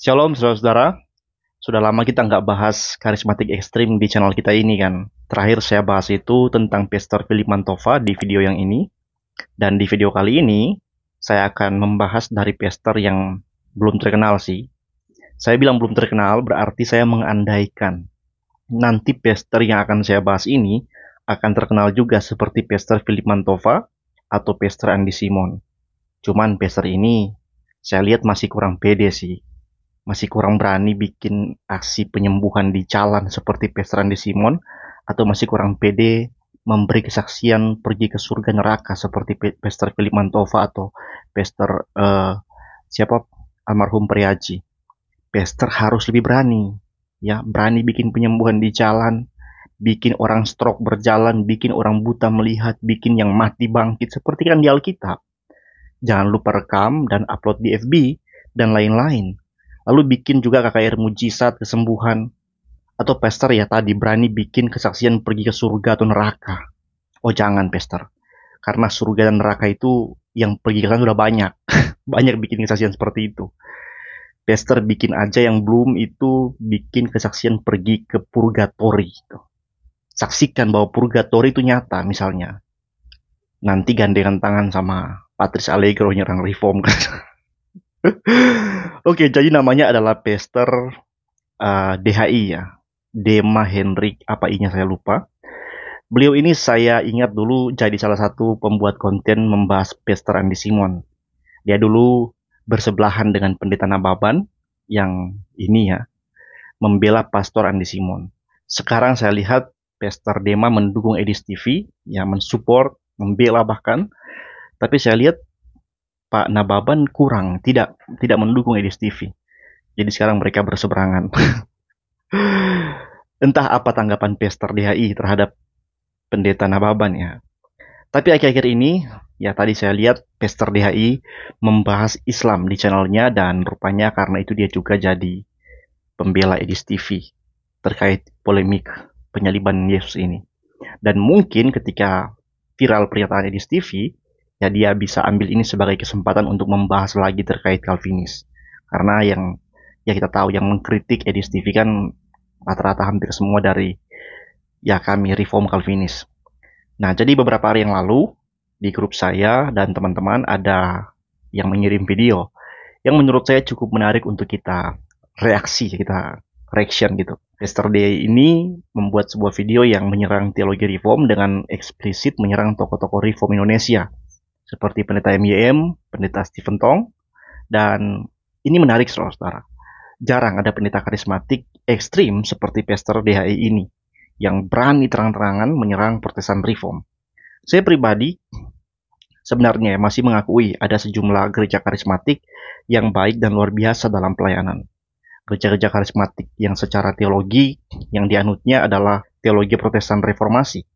Shalom saudara-saudara, sudah lama kita nggak bahas karismatik ekstrim di channel kita ini kan. Terakhir saya bahas itu tentang Pastor Philip Mantova di video yang ini. Dan di video kali ini, saya akan membahas dari pastor yang belum terkenal sih. Saya bilang belum terkenal berarti saya mengandaikan nanti pastor yang akan saya bahas ini akan terkenal juga seperti Pastor Philip Mantova atau Pastor Andy Simon. Cuman pastor ini saya lihat masih kurang pede sih, masih kurang berani bikin aksi penyembuhan di jalan seperti Pastor Andy Simon, atau masih kurang pede memberi kesaksian pergi ke surga neraka seperti Pastor Philip Mantova atau Pastor siapa almarhum Priaji. Pastor harus lebih berani, ya, berani bikin penyembuhan di jalan, bikin orang stroke berjalan, bikin orang buta melihat, bikin yang mati bangkit seperti kan di Alkitab. Jangan lupa rekam dan upload di FB dan lain-lain. Lalu bikin juga KKR mujizat kesembuhan. Atau pastor ya tadi berani bikin kesaksian pergi ke surga atau neraka. Oh jangan pastor. Karena surga dan neraka itu yang pergi ke sana sudah banyak. Banyak bikin kesaksian seperti itu. Pastor bikin aja yang belum itu bikin kesaksian pergi ke purgatori. Saksikan bahwa purgatori itu nyata misalnya. Nanti gandengan tangan sama Patrice Allegro nyerang reform kan. Oke, jadi namanya adalah Pastor DHI ya. Dema Hendrik, apa I-nya saya lupa. Beliau ini saya ingat dulu jadi salah satu pembuat konten membahas Pastor Andy Simon. Dia dulu bersebelahan dengan Pendeta Nababan yang ini ya, membela Pastor Andy Simon. Sekarang saya lihat Pastor Dema mendukung Edis TV, ya mensupport, membela bahkan. Tapi saya lihat Pak Nababan kurang, tidak mendukung Edis TV. Jadi sekarang mereka berseberangan. Entah apa tanggapan Pastor DHI terhadap Pendeta Nababan ya. Tapi akhir-akhir ini, ya tadi saya lihat Pastor DHI membahas Islam di channelnya dan rupanya karena itu dia juga jadi pembela Edis TV terkait polemik penyaliban Yesus ini. Dan mungkin ketika viral pernyataan Edis TV, ya dia bisa ambil ini sebagai kesempatan untuk membahas lagi terkait Calvinis. Karena yang ya kita tahu yang mengkritik Edis TV kan rata-rata hampir semua dari ya kami Reform Calvinis. Nah, jadi beberapa hari yang lalu di grup saya dan teman-teman ada yang mengirim video yang menurut saya cukup menarik untuk kita reaksi, kita reaction gitu. Yesterday ini membuat sebuah video yang menyerang teologi Reform dengan eksplisit menyerang tokoh-tokoh Reform Indonesia seperti Pendeta MYM, Pendeta Stephen Tong, dan ini menarik saudara-saudara. Jarang ada pendeta karismatik ekstrim seperti Pastor DHI ini yang berani terang-terangan menyerang Protestan Reform. Saya pribadi sebenarnya masih mengakui ada sejumlah gereja karismatik yang baik dan luar biasa dalam pelayanan. Gereja-gereja karismatik yang secara teologi yang dianutnya adalah teologi Protestan Reformasi.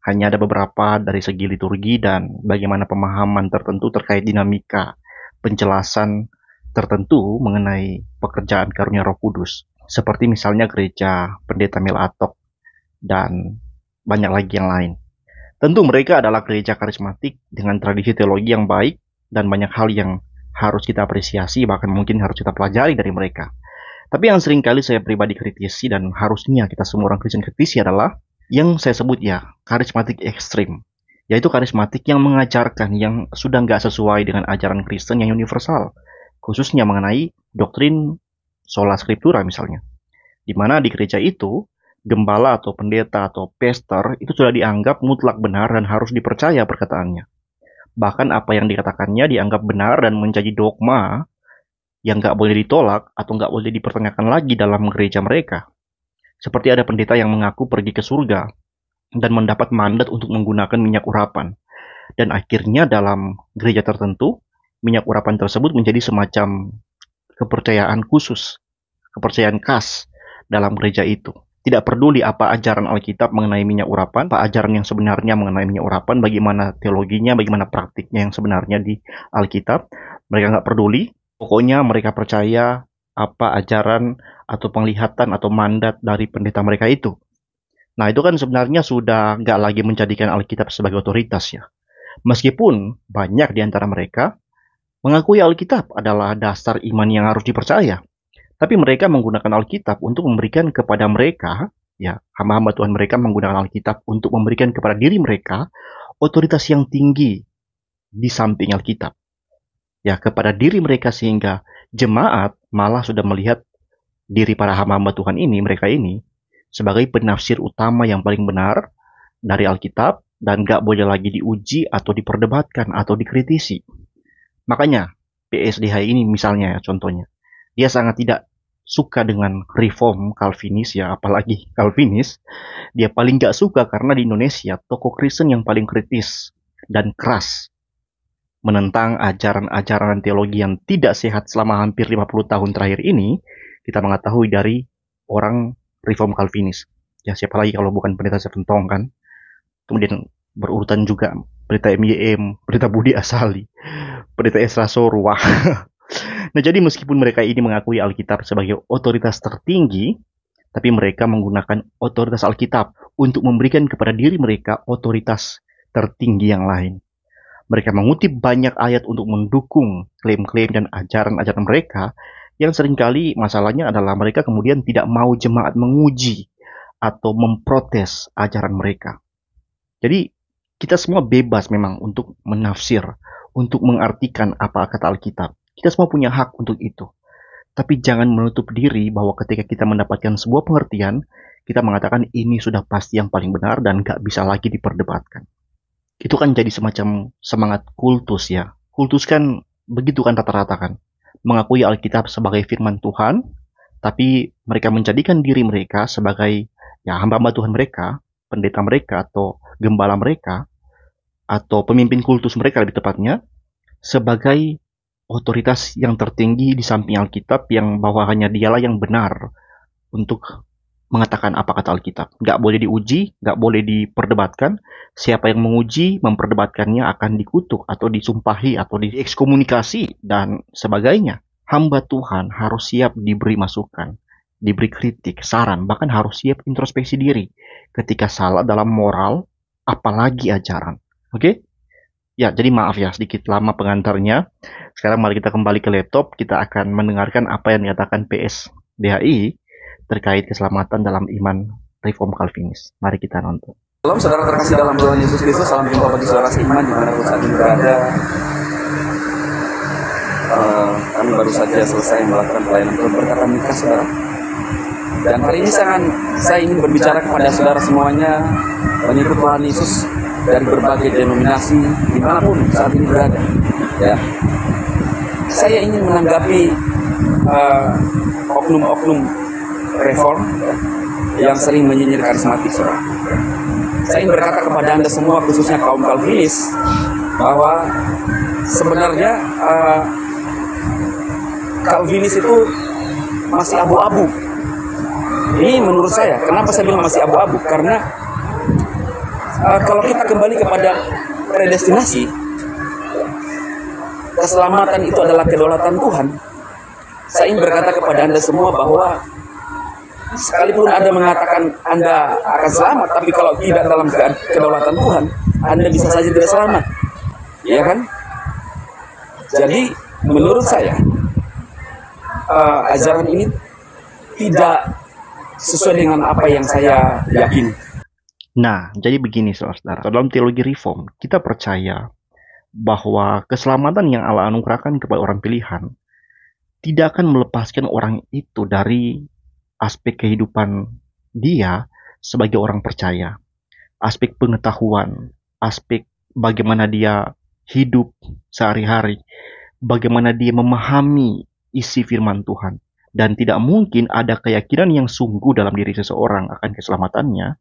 Hanya ada beberapa dari segi liturgi dan bagaimana pemahaman tertentu terkait dinamika penjelasan tertentu mengenai pekerjaan karunia Roh Kudus, seperti misalnya gereja Pendeta Mel Atok dan banyak lagi yang lain. Tentu mereka adalah gereja karismatik dengan tradisi teologi yang baik dan banyak hal yang harus kita apresiasi, bahkan mungkin harus kita pelajari dari mereka. Tapi yang seringkali saya pribadi kritisi dan harusnya kita semua orang Kristen kritisi adalah yang saya sebut ya karismatik ekstrim, yaitu karismatik yang mengajarkan yang sudah nggak sesuai dengan ajaran Kristen yang universal, khususnya mengenai doktrin sola scriptura misalnya, di mana di gereja itu gembala atau pendeta atau pastor itu sudah dianggap mutlak benar dan harus dipercaya perkataannya. Bahkan apa yang dikatakannya dianggap benar dan menjadi dogma yang nggak boleh ditolak atau nggak boleh dipertanyakan lagi dalam gereja mereka. Seperti ada pendeta yang mengaku pergi ke surga dan mendapat mandat untuk menggunakan minyak urapan. Dan akhirnya dalam gereja tertentu, minyak urapan tersebut menjadi semacam kepercayaan khusus, kepercayaan khas dalam gereja itu. Tidak peduli apa ajaran Alkitab mengenai minyak urapan, apa ajaran yang sebenarnya mengenai minyak urapan, bagaimana teologinya, bagaimana praktiknya yang sebenarnya di Alkitab. Mereka nggak peduli, pokoknya mereka percaya apa ajaran atau penglihatan atau mandat dari pendeta mereka itu. Nah itu kan sebenarnya sudah nggak lagi menjadikan Alkitab sebagai otoritas ya. Meskipun banyak di antara mereka mengakui Alkitab adalah dasar iman yang harus dipercaya. Tapi mereka menggunakan Alkitab untuk memberikan kepada mereka, ya, hamba-hamba Tuhan mereka menggunakan Alkitab untuk memberikan kepada diri mereka otoritas yang tinggi di samping Alkitab. Ya, kepada diri mereka, sehingga jemaat malah sudah melihat diri para hamba-hamba Tuhan ini, mereka ini, sebagai penafsir utama yang paling benar dari Alkitab dan gak boleh lagi diuji atau diperdebatkan atau dikritisi. Makanya PSDH ini misalnya ya, contohnya, dia sangat tidak suka dengan reform Calvinis ya, apalagi Calvinis. Dia paling gak suka karena di Indonesia tokoh Kristen yang paling kritis dan keras menentang ajaran-ajaran teologi yang tidak sehat selama hampir 50 tahun terakhir ini, kita mengetahui dari orang reform Calvinis. Ya, siapa lagi kalau bukan Pendeta Serentong kan? Kemudian berurutan juga Pendeta MYM, Pendeta Budi Asali, Pendeta Esra Sorwa. Nah, jadi meskipun mereka ini mengakui Alkitab sebagai otoritas tertinggi, tapi mereka menggunakan otoritas Alkitab untuk memberikan kepada diri mereka otoritas tertinggi yang lain. Mereka mengutip banyak ayat untuk mendukung klaim-klaim dan ajaran-ajaran mereka, yang seringkali masalahnya adalah mereka kemudian tidak mau jemaat menguji atau memprotes ajaran mereka. Jadi kita semua bebas memang untuk menafsir, untuk mengartikan apa kata Alkitab. Kita semua punya hak untuk itu. Tapi jangan menutup diri bahwa ketika kita mendapatkan sebuah pengertian, kita mengatakan ini sudah pasti yang paling benar dan gak bisa lagi diperdebatkan. Itu kan jadi semacam semangat kultus ya. Kultus kan begitu kan rata-rata kan. Mengakui Alkitab sebagai firman Tuhan, tapi mereka menjadikan diri mereka sebagai ya hamba-hamba Tuhan mereka, pendeta mereka atau gembala mereka, atau pemimpin kultus mereka lebih tepatnya, sebagai otoritas yang tertinggi di samping Alkitab, yang bahwa hanya dialah yang benar untuk mengatakan apa kata Alkitab. Gak boleh diuji, gak boleh diperdebatkan. Siapa yang menguji, memperdebatkannya akan dikutuk atau disumpahi atau diekskomunikasi dan sebagainya. Hamba Tuhan harus siap diberi masukan, diberi kritik, saran, bahkan harus siap introspeksi diri ketika salah dalam moral, apalagi ajaran. Oke? Ya, jadi maaf ya, sedikit lama pengantarnya. Sekarang mari kita kembali ke laptop. Kita akan mendengarkan apa yang dikatakan PSDHI terkait keselamatan dalam iman Reform Calvinis. Mari kita nonton. Salam saudara terkasih dalam Tuhan Yesus Kristus. Salam jumpa bagi saudara seiman dimanapun saat ini berada. Kami baru saja selesai melakukan pelayanan keberkatan nikah saudara. Dan hari ini saya ingin berbicara kepada saudara semuanya, pengikut Tuhan Yesus dari berbagai denominasi dimanapun saat ini berada. Ya, saya ingin menanggapi oknum-oknum reform yang sering menyindir karismatik, saudara. Saya ingin berkata kepada Anda semua, khususnya kaum Calvinis, bahwa sebenarnya Calvinis itu masih abu-abu. Ini menurut saya, kenapa saya bilang masih abu-abu? Karena kalau kita kembali kepada predestinasi, keselamatan itu adalah kedaulatan Tuhan. Saya ingin berkata kepada Anda semua bahwa sekalipun Anda mengatakan Anda akan selamat, tapi kalau tidak dalam kedaulatan Tuhan, Anda bisa saja tidak selamat. Ya kan? Jadi menurut saya ajaran ini tidak sesuai dengan apa yang saya yakini. Nah, jadi begini saudara-saudara. Dalam teologi reform, kita percaya bahwa keselamatan yang Allah anugerahkan kepada orang pilihan tidak akan melepaskan orang itu dari aspek kehidupan dia sebagai orang percaya. Aspek pengetahuan, aspek bagaimana dia hidup sehari-hari, bagaimana dia memahami isi firman Tuhan. Dan tidak mungkin ada keyakinan yang sungguh dalam diri seseorang akan keselamatannya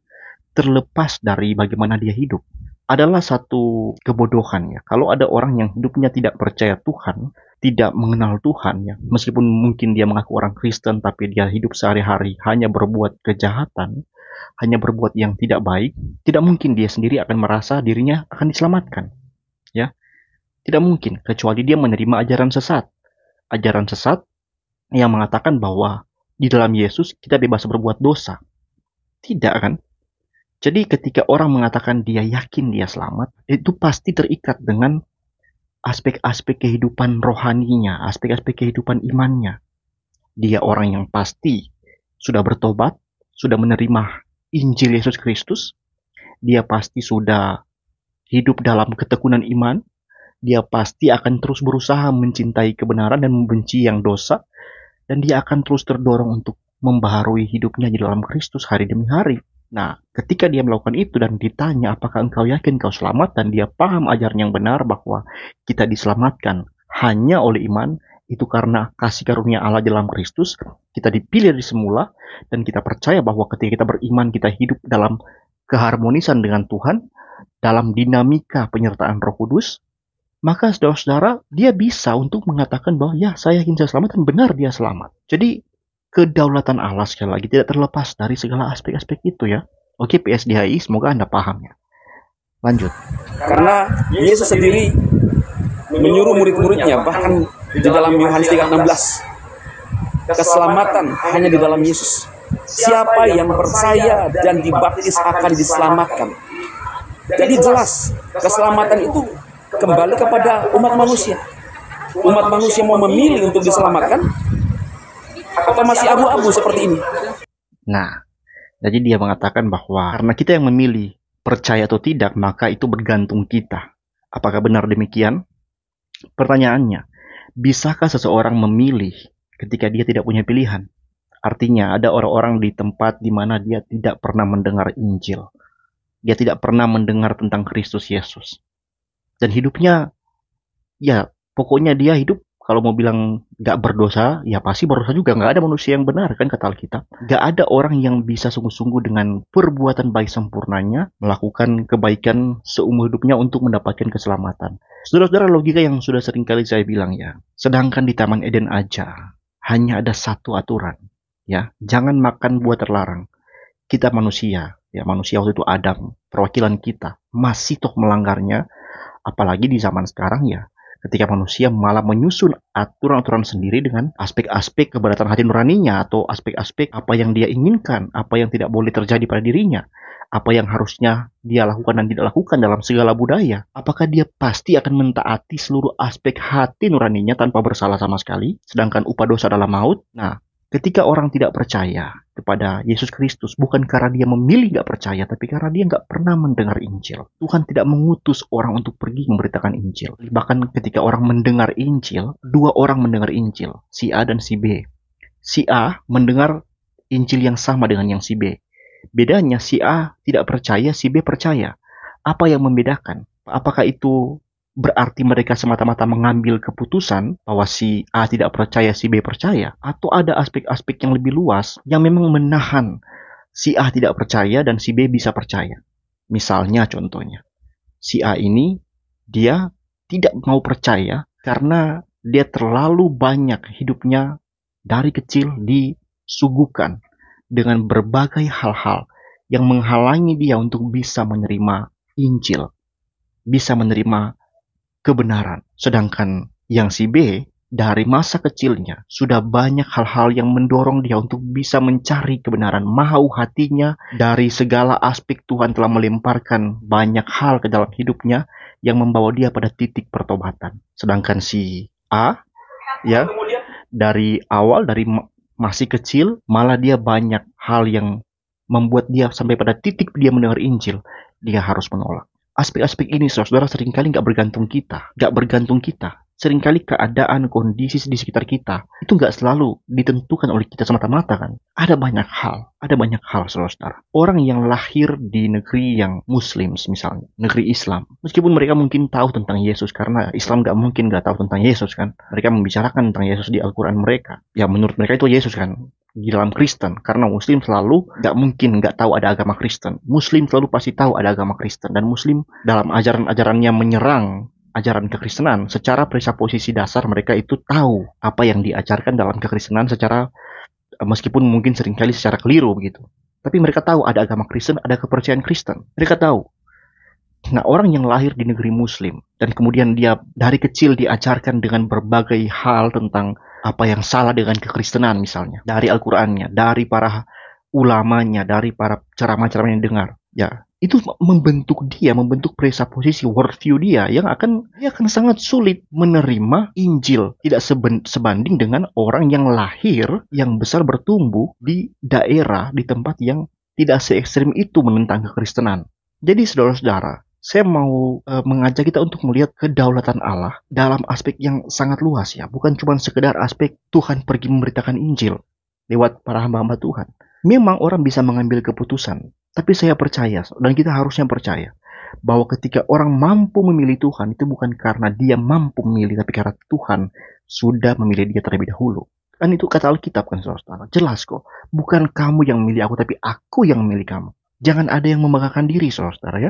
terlepas dari bagaimana dia hidup. Adalah satu kebodohan ya. Kalau ada orang yang hidupnya tidak percaya Tuhan, tidak mengenal Tuhan ya, meskipun mungkin dia mengaku orang Kristen, tapi dia hidup sehari-hari hanya berbuat kejahatan, hanya berbuat yang tidak baik, tidak mungkin dia sendiri akan merasa dirinya akan diselamatkan. Ya, tidak mungkin, kecuali dia menerima ajaran sesat. Ajaran sesat yang mengatakan bahwa di dalam Yesus kita bebas berbuat dosa. Tidak kan? Jadi ketika orang mengatakan dia yakin dia selamat, itu pasti terikat dengan aspek-aspek kehidupan rohaninya, aspek-aspek kehidupan imannya. dia orang yang pasti sudah bertobat, sudah menerima Injil Yesus Kristus, dia pasti sudah hidup dalam ketekunan iman, dia pasti akan terus berusaha mencintai kebenaran dan membenci yang dosa, dan dia akan terus terdorong untuk membaharui hidupnya di dalam Kristus hari demi hari. Nah, ketika dia melakukan itu dan ditanya apakah engkau yakin kau selamat, dan dia paham ajaran yang benar bahwa kita diselamatkan hanya oleh iman, itu karena kasih karunia Allah dalam Kristus, kita dipilih dari semula, dan kita percaya bahwa ketika kita beriman, kita hidup dalam keharmonisan dengan Tuhan, dalam dinamika penyertaan Roh Kudus, maka saudara-saudara, dia bisa untuk mengatakan bahwa ya, saya yakin saya selamat, dan benar dia selamat. Jadi, kedaulatan Allah sekali lagi tidak terlepas dari segala aspek-aspek itu ya. Oke, PSDHI, semoga Anda paham ya. Lanjut. Karena Yesus sendiri menyuruh murid-muridnya, bahkan di dalam Yohanes 3:16, keselamatan hanya di dalam Yesus. Siapa yang percaya dan dibaptis akan diselamatkan. Jadi jelas, keselamatan itu kembali kepada umat manusia. Umat manusia mau memilih untuk diselamatkan atau masih abu-abu seperti ini. Nah, jadi dia mengatakan bahwa karena kita yang memilih percaya atau tidak, maka itu bergantung kita. Apakah benar demikian? Pertanyaannya, bisakah seseorang memilih ketika dia tidak punya pilihan? Artinya ada orang-orang di tempat di mana dia tidak pernah mendengar Injil. Dia tidak pernah mendengar tentang Kristus Yesus. Dan hidupnya, ya pokoknya dia hidup, kalau mau bilang gak berdosa, ya pasti berdosa juga. Gak ada manusia yang benar kan kata Alkitab. Gak ada orang yang bisa sungguh-sungguh dengan perbuatan baik sempurnanya melakukan kebaikan seumur hidupnya untuk mendapatkan keselamatan. Saudara-saudara, logika yang sudah sering kali saya bilang ya. Sedangkan di Taman Eden aja hanya ada satu aturan, ya, jangan makan buah terlarang. Kita manusia, ya manusia waktu itu Adam, perwakilan kita, masih toh melanggarnya. Apalagi di zaman sekarang ya, ketika manusia malah menyusun aturan-aturan sendiri dengan aspek-aspek keberatan hati nuraninya, atau aspek-aspek apa yang dia inginkan, apa yang tidak boleh terjadi pada dirinya, apa yang harusnya dia lakukan dan tidak lakukan dalam segala budaya. Apakah dia pasti akan mentaati seluruh aspek hati nuraninya tanpa bersalah sama sekali, sedangkan upah dosa adalah maut? Nah, ketika orang tidak percaya kepada Yesus Kristus, bukan karena dia memilih gak percaya, tapi karena dia gak pernah mendengar Injil. Tuhan tidak mengutus orang untuk pergi memberitakan Injil. Bahkan ketika orang mendengar Injil, dua orang mendengar Injil, si A dan si B. Si A mendengar Injil yang sama dengan yang si B. Bedanya si A tidak percaya, si B percaya. Apa yang membedakan? Apakah itu berarti mereka semata-mata mengambil keputusan bahwa si A tidak percaya, si B percaya? Atau ada aspek-aspek yang lebih luas yang memang menahan si A tidak percaya dan si B bisa percaya? Misalnya contohnya, si A ini dia tidak mau percaya karena dia terlalu banyak hidupnya dari kecil disuguhkan dengan berbagai hal-hal yang menghalangi dia untuk bisa menerima Injil, bisa menerima kebenaran. Sedangkan yang si B dari masa kecilnya sudah banyak hal-hal yang mendorong dia untuk bisa mencari kebenaran. Mau hatinya dari segala aspek Tuhan telah melemparkan banyak hal ke dalam hidupnya yang membawa dia pada titik pertobatan. Sedangkan si A ya dari awal, dari masih kecil, malah dia banyak hal yang membuat dia sampai pada titik dia mendengar Injil, dia harus menolak. Aspek-aspek ini, saudara, seringkali nggak bergantung kita. Seringkali keadaan, kondisi di sekitar kita, itu nggak selalu ditentukan oleh kita semata-mata kan. Ada banyak hal, saudara. Orang yang lahir di negeri yang Muslim, misalnya, negeri Islam, meskipun mereka mungkin tahu tentang Yesus, karena Islam nggak mungkin nggak tahu tentang Yesus kan. Mereka membicarakan tentang Yesus di Al-Quran mereka. Ya, menurut mereka itu Yesus kan. Di dalam Kristen, karena Muslim selalu nggak mungkin nggak tahu ada agama Kristen. Muslim selalu pasti tahu ada agama Kristen, dan Muslim dalam ajaran-ajarannya menyerang ajaran kekristenan secara presupposisi dasar mereka itu tahu apa yang diajarkan dalam kekristenan secara meskipun mungkin seringkali secara keliru begitu. Tapi mereka tahu ada agama Kristen, ada kepercayaan Kristen. Mereka tahu. Nah, orang yang lahir di negeri Muslim dan kemudian dia dari kecil diajarkan dengan berbagai hal tentang apa yang salah dengan kekristenan misalnya, dari Al-Qur'annya, dari para ulamanya, dari para ceramah-ceramah yang dengar. Ya, itu membentuk dia, membentuk presupposisi worldview dia dia akan sangat sulit menerima Injil. Tidak sebanding dengan orang yang lahir, yang besar bertumbuh di daerah, di tempat yang tidak se-ekstrim itu menentang kekristenan. Jadi saudara-saudara, saya mau mengajak kita untuk melihat kedaulatan Allah dalam aspek yang sangat luas ya. Bukan cuma sekedar aspek Tuhan pergi memberitakan Injil lewat para hamba-hamba Tuhan. Memang orang bisa mengambil keputusan. Tapi saya percaya, dan kita harusnya percaya, bahwa ketika orang mampu memilih Tuhan, itu bukan karena dia mampu memilih, tapi karena Tuhan sudah memilih dia terlebih dahulu. Kan itu kata Alkitab kan saudara. Jelas kok. Bukan kamu yang memilih aku, tapi aku yang memilih kamu. Jangan ada yang membanggakan diri saudara ya.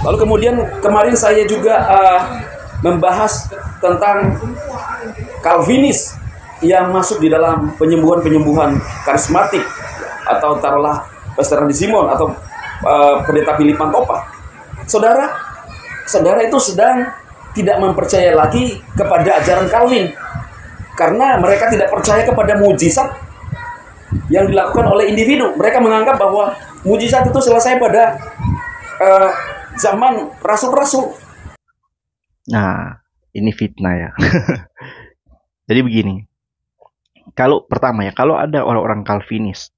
Lalu kemudian kemarin saya juga membahas tentang Calvinis yang masuk di dalam penyembuhan-penyembuhan karismatik, atau taruhlah Pastor Andy Simon atau Pendeta Philip Mantopa. Saudara itu sedang tidak mempercaya lagi kepada ajaran Calvin, karena mereka tidak percaya kepada mujizat yang dilakukan oleh individu. Mereka menganggap bahwa mujizat itu selesai pada zaman rasul-rasul. Nah, ini fitnah ya. Jadi begini, kalau ada orang-orang Calvinis,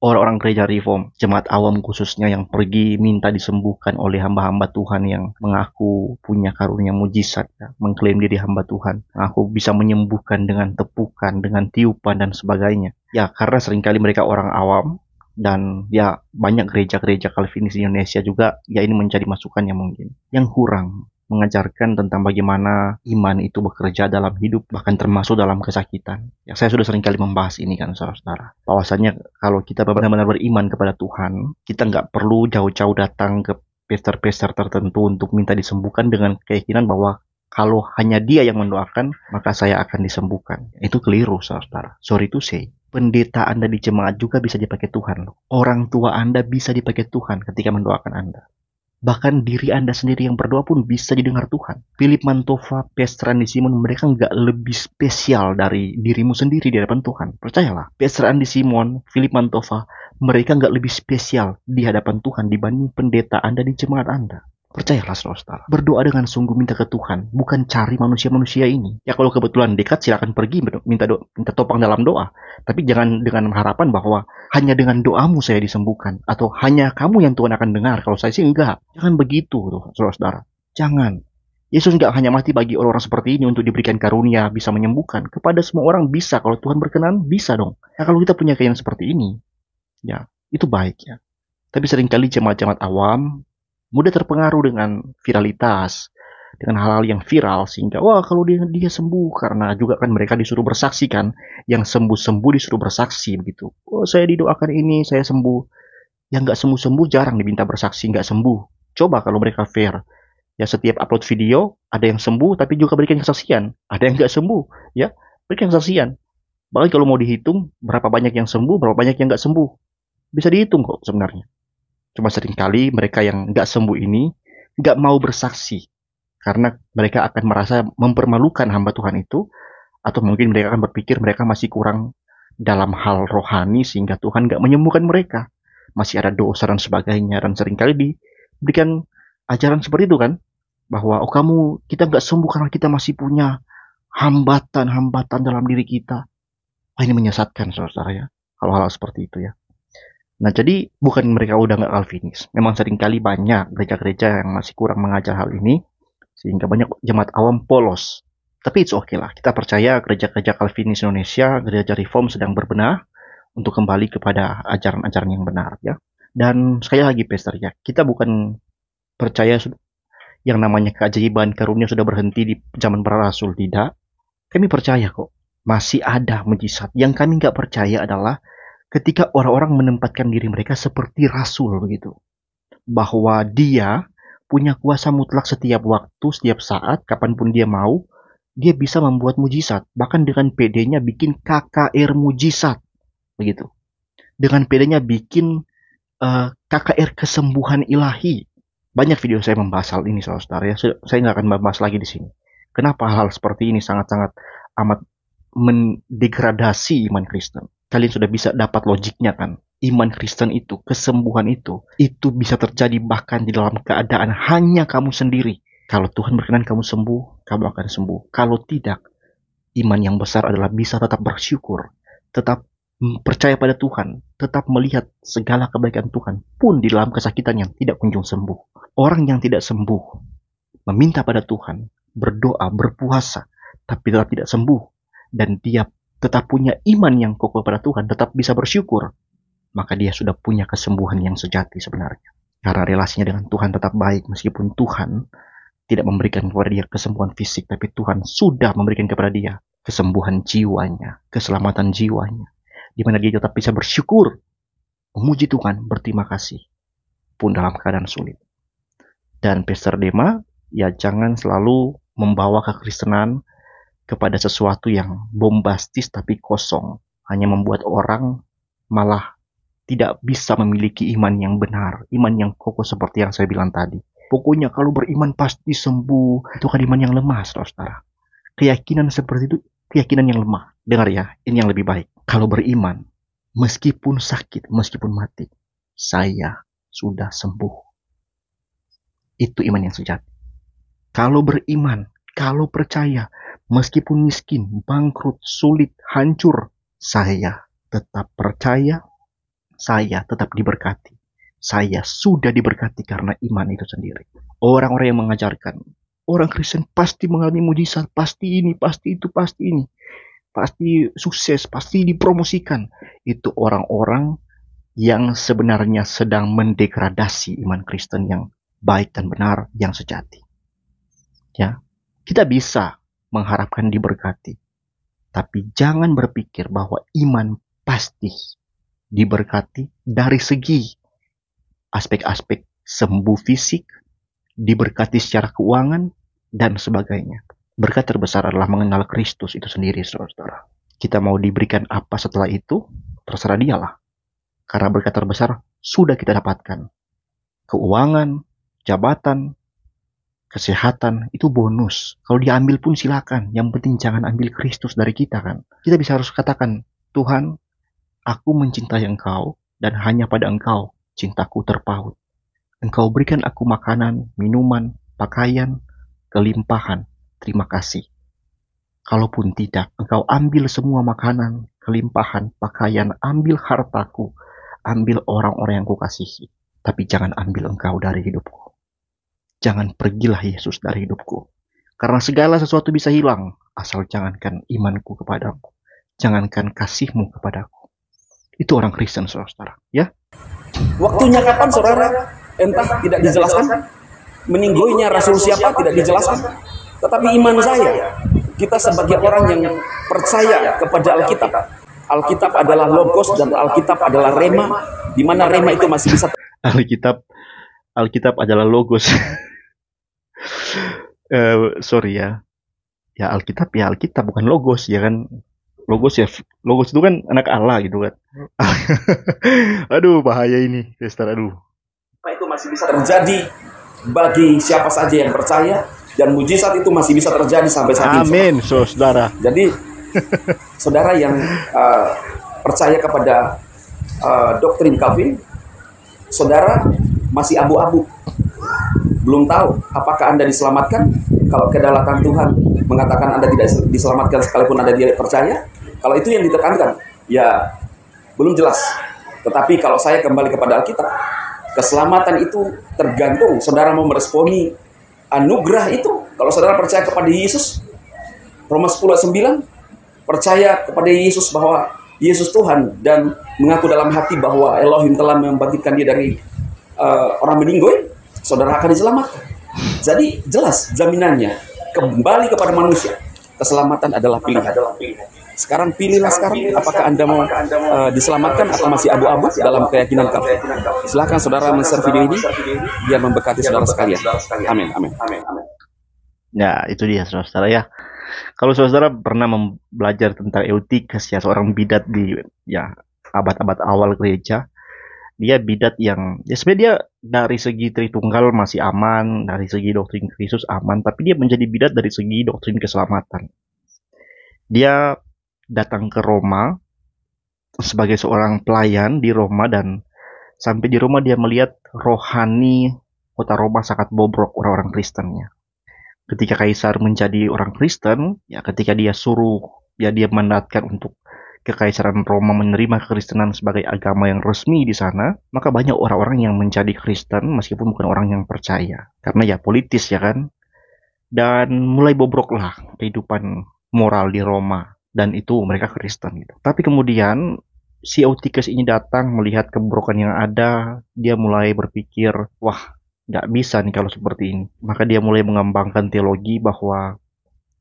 orang-orang gereja reform, jemaat awam khususnya yang pergi minta disembuhkan oleh hamba-hamba Tuhan yang mengaku punya karunia mujizat, ya, mengklaim diri hamba Tuhan, mengaku bisa menyembuhkan dengan tepukan, dengan tiupan dan sebagainya. Ya, karena seringkali mereka orang awam, dan ya banyak gereja-gereja Calvinis di Indonesia juga, ya ini menjadi masukannya mungkin, yang kurang mengajarkan tentang bagaimana iman itu bekerja dalam hidup, bahkan termasuk dalam kesakitan. Ya, saya sudah seringkali membahas ini kan saudara. Bahwasanya kalau kita benar-benar beriman kepada Tuhan, kita nggak perlu jauh-jauh datang ke pastor-pastor tertentu untuk minta disembuhkan dengan keyakinan bahwa kalau hanya dia yang mendoakan, maka saya akan disembuhkan. Itu keliru saudara. Sorry to say. Pendeta Anda di jemaat juga bisa dipakai Tuhan. Orang tua Anda bisa dipakai Tuhan ketika mendoakan Anda. Bahkan diri Anda sendiri yang berdoa pun bisa didengar Tuhan. Philip Mantopa, Pastor Andy Simon, mereka nggak lebih spesial dari dirimu sendiri di hadapan Tuhan. Percayalah, Pastor Andy Simon, Philip Mantopa, mereka nggak lebih spesial di hadapan Tuhan dibanding pendeta Anda di jemaat Anda. Percayalah saudara, berdoa dengan sungguh minta ke Tuhan, bukan cari manusia-manusia ini. Ya kalau kebetulan dekat silakan pergi minta topang dalam doa. Tapi jangan dengan harapan bahwa hanya dengan doamu saya disembuhkan, atau hanya kamu yang Tuhan akan dengar. Kalau saya sih enggak. Jangan begitu saudara. Jangan. Yesus enggak hanya mati bagi orang-orang seperti ini untuk diberikan karunia bisa menyembuhkan. Kepada semua orang bisa, kalau Tuhan berkenan bisa dong. Nah kalau kita punya keyakinan seperti ini, ya itu baik ya. Tapi seringkali jemaat-jemaat awam mudah terpengaruh dengan viralitas, dengan hal-hal yang viral, sehingga wah kalau dia sembuh, karena juga kan mereka disuruh bersaksi kan, yang sembuh-sembuh disuruh bersaksi begitu. Oh saya didoakan ini, saya sembuh. Yang nggak sembuh-sembuh jarang diminta bersaksi nggak sembuh. Coba kalau mereka fair, ya setiap upload video ada yang sembuh tapi juga berikan kesaksian, ada yang nggak sembuh, ya berikan kesaksian. Bahkan kalau mau dihitung berapa banyak yang sembuh, berapa banyak yang nggak sembuh, bisa dihitung kok sebenarnya. Cuma seringkali mereka yang nggak sembuh ini nggak mau bersaksi karena mereka akan merasa mempermalukan hamba Tuhan itu, atau mungkin mereka akan berpikir mereka masih kurang dalam hal rohani sehingga Tuhan nggak menyembuhkan mereka, masih ada dosa dan sebagainya. Dan seringkali diberikan ajaran seperti itu kan, bahwa kita nggak sembuh karena kita masih punya hambatan-hambatan dalam diri kita. Ini menyesatkan saudara ya, hal-hal seperti itu ya. Nah jadi bukan mereka udah nggak Calvinis. Memang seringkali banyak gereja-gereja yang masih kurang mengajar hal ini, sehingga banyak jemaat awam polos. Tapi it's okay lah. Kita percaya gereja-gereja Calvinis Indonesia, gereja Reform sedang berbenah untuk kembali kepada ajaran-ajaran yang benar ya. Dan sekali lagi Pastor ya, kita bukan percaya yang namanya keajaiban karunia sudah berhenti di zaman para rasul, tidak. Kami percaya kok masih ada mujizat. Yang kami nggak percaya adalah ketika orang-orang menempatkan diri mereka seperti rasul begitu, bahwa dia punya kuasa mutlak setiap waktu, setiap saat, kapanpun dia mau, dia bisa membuat mujizat. Bahkan dengan PD-nya bikin KKR mujizat begitu. Dengan PD-nya bikin KKR kesembuhan ilahi. Banyak video saya membahas hal ini saudara ya. Saya nggak akan membahas lagi di sini. Kenapa hal seperti ini sangat-sangat amat mendegradasi iman Kristen. Kalian sudah bisa dapat logiknya kan? Iman Kristen itu, kesembuhan itu bisa terjadi bahkan di dalam keadaan hanya kamu sendiri. Kalau Tuhan berkenan kamu sembuh, kamu akan sembuh. Kalau tidak, iman yang besar adalah bisa tetap bersyukur, tetap percaya pada Tuhan, tetap melihat segala kebaikan Tuhan, pun di dalam kesakitan yang tidak kunjung sembuh. Orang yang tidak sembuh, meminta pada Tuhan, berdoa, berpuasa, tapi tetap tidak sembuh, dan dia tetap punya iman yang kokoh pada Tuhan, tetap bisa bersyukur, maka dia sudah punya kesembuhan yang sejati sebenarnya. Karena relasinya dengan Tuhan tetap baik, meskipun Tuhan tidak memberikan kepada dia kesembuhan fisik, tapi Tuhan sudah memberikan kepada dia kesembuhan jiwanya, keselamatan jiwanya, di mana dia tetap bisa bersyukur, memuji Tuhan, berterima kasih, pun dalam keadaan sulit. Dan Pastor Dema, ya jangan selalu membawa kekristenan kepada sesuatu yang bombastis tapi kosong, hanya membuat orang malah tidak bisa memiliki iman yang benar, iman yang kokoh seperti yang saya bilang tadi. Pokoknya kalau beriman pasti sembuh, itu kan iman yang lemah, saudara. Keyakinan seperti itu, keyakinan yang lemah. Dengar ya, ini yang lebih baik. Kalau beriman, meskipun sakit, meskipun mati, saya sudah sembuh. Itu iman yang sejati. Kalau beriman, kalau percaya, meskipun miskin, bangkrut, sulit, hancur, saya tetap percaya, saya tetap diberkati. Saya sudah diberkati karena iman itu sendiri. Orang-orang yang mengajarkan, orang Kristen pasti mengalami mujizat, pasti ini, pasti itu, pasti ini. Pasti sukses, pasti dipromosikan. Itu orang-orang yang sebenarnya sedang mendegradasi iman Kristen yang baik dan benar, yang sejati. Ya, kita bisa mengharapkan diberkati, tapi jangan berpikir bahwa iman pasti diberkati dari segi aspek-aspek sembuh fisik, diberkati secara keuangan, dan sebagainya. Berkat terbesar adalah mengenal Kristus itu sendiri, saudara-saudara. Kita mau diberikan apa setelah itu, terserah dialah. Karena berkat terbesar sudah kita dapatkan. Keuangan, jabatan, kesehatan itu bonus. Kalau diambil pun silakan. Yang penting jangan ambil Kristus dari kita kan. Kita bisa harus katakan, Tuhan, aku mencintai Engkau dan hanya pada Engkau cintaku terpaut. Engkau berikan aku makanan, minuman, pakaian, kelimpahan. Terima kasih. Kalaupun tidak, Engkau ambil semua makanan, kelimpahan, pakaian, ambil hartaku, ambil orang-orang yang kukasihi. Tapi jangan ambil Engkau dari hidupku. Jangan pergilah Yesus dari hidupku. Karena segala sesuatu bisa hilang, asal jangankan imanku kepadamu. Jangankan kasihmu kepadaku. Itu orang Kristen, saudara. Ya? Waktunya kapan, saudara? Entah tidak dijelaskan. Meninggoinya Rasul siapa tidak dijelaskan. Tetapi iman saya, kita sebagai orang yang percaya kepada Alkitab. Alkitab adalah logos dan Alkitab adalah rema, di mana rema itu masih bisa. Alkitab adalah logos. Sorry ya. Ya Alkitab bukan logos ya kan. Logos itu kan anak Allah gitu kan. Aduh bahaya ini, Pastor. Aduh. Itu masih bisa terjadi bagi siapa saja yang percaya, dan mujizat itu masih bisa terjadi sampai saat ini. Amin, saudara. Jadi saudara yang percaya kepada doktrin Calvin, saudara masih abu-abu. Belum tahu apakah Anda diselamatkan. Kalau kedaulatan Tuhan mengatakan Anda tidak diselamatkan sekalipun Anda tidak percaya, kalau itu yang ditekankan, ya belum jelas. Tetapi kalau saya kembali kepada Alkitab, keselamatan itu tergantung saudara mau meresponi anugerah itu. Kalau saudara percaya kepada Yesus, Roma 10:9, percaya kepada Yesus bahwa Yesus Tuhan dan mengaku dalam hati bahwa Elohim telah membangkitkan dia dari orang meninggoy, saudara akan diselamatkan. Jadi jelas jaminannya kembali kepada manusia. Keselamatan adalah pilihan. Sekarang pilihlah sekarang apakah Anda mau diselamatkan atau masih abu-abu dalam keyakinan Calvin. Silakan saudara men-share video ini biar memberkati saudara sekalian. Amin. Ya, itu dia saudara ya. Kalau saudara pernah belajar tentang Eutikus ya, seorang bidat di ya abad-abad awal gereja. Dia bidat yang ya sebenarnya dia dari segi Tritunggal masih aman, dari segi doktrin Kristus aman, tapi dia menjadi bidat dari segi doktrin keselamatan. Dia datang ke Roma sebagai seorang pelayan di Roma, dan sampai di Roma dia melihat rohani kota Roma sangat bobrok orang-orang Kristennya. Ketika Kaisar menjadi orang Kristen, ya ketika dia suruh, ya dia mandatkan untuk Kekaisaran Roma menerima kekristenan sebagai agama yang resmi di sana, maka banyak orang-orang yang menjadi Kristen meskipun bukan orang yang percaya. Karena ya politis ya kan. Dan mulai bobroklah kehidupan moral di Roma, dan itu mereka Kristen gitu. Tapi kemudian si Eutyches ini datang melihat kebobrokan yang ada, dia mulai berpikir, wah nggak bisa nih kalau seperti ini. Maka dia mulai mengembangkan teologi bahwa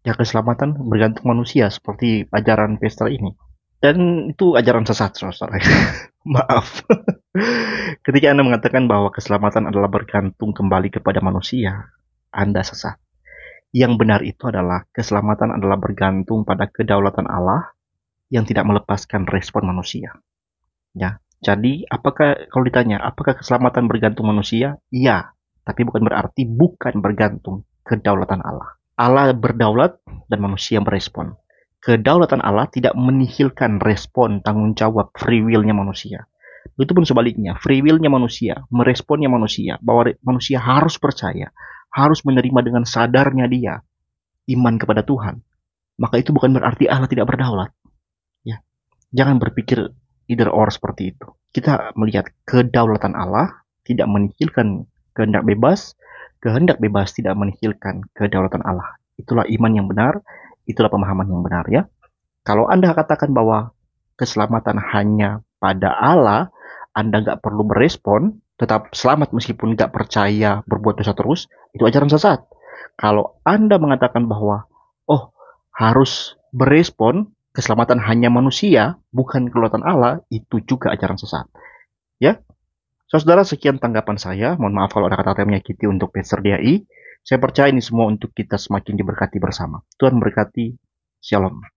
ya keselamatan bergantung manusia seperti ajaran Pester ini. Dan itu ajaran sesat, saudara. Maaf. Ketika Anda mengatakan bahwa keselamatan adalah bergantung kembali kepada manusia, Anda sesat. Yang benar itu adalah keselamatan adalah bergantung pada kedaulatan Allah yang tidak melepaskan respon manusia. Ya. Jadi, kalau ditanya, apakah keselamatan bergantung manusia? Iya, tapi bukan berarti bukan bergantung kedaulatan Allah. Allah berdaulat dan manusia merespon. Kedaulatan Allah tidak menihilkan respon tanggung jawab free will-nya manusia. Itu pun sebaliknya, free will-nya manusia, meresponnya manusia, bahwa manusia harus percaya, harus menerima dengan sadarnya dia iman kepada Tuhan. Maka itu bukan berarti Allah tidak berdaulat. Ya. Jangan berpikir either or seperti itu. Kita melihat kedaulatan Allah tidak menihilkan kehendak bebas tidak menihilkan kedaulatan Allah. Itulah iman yang benar, itulah pemahaman yang benar ya. Kalau Anda katakan bahwa keselamatan hanya pada Allah, Anda nggak perlu berespon, tetap selamat meskipun nggak percaya, berbuat dosa terus, itu ajaran sesat. Kalau Anda mengatakan bahwa, harus berespon, keselamatan hanya manusia, bukan kedaulatan Allah, itu juga ajaran sesat. Ya, saudara, sekian tanggapan saya. Mohon maaf kalau ada kata-kata yang menyakiti untuk Pester DAI. Saya percaya ini semua untuk kita semakin diberkati bersama. Tuhan memberkati. Shalom.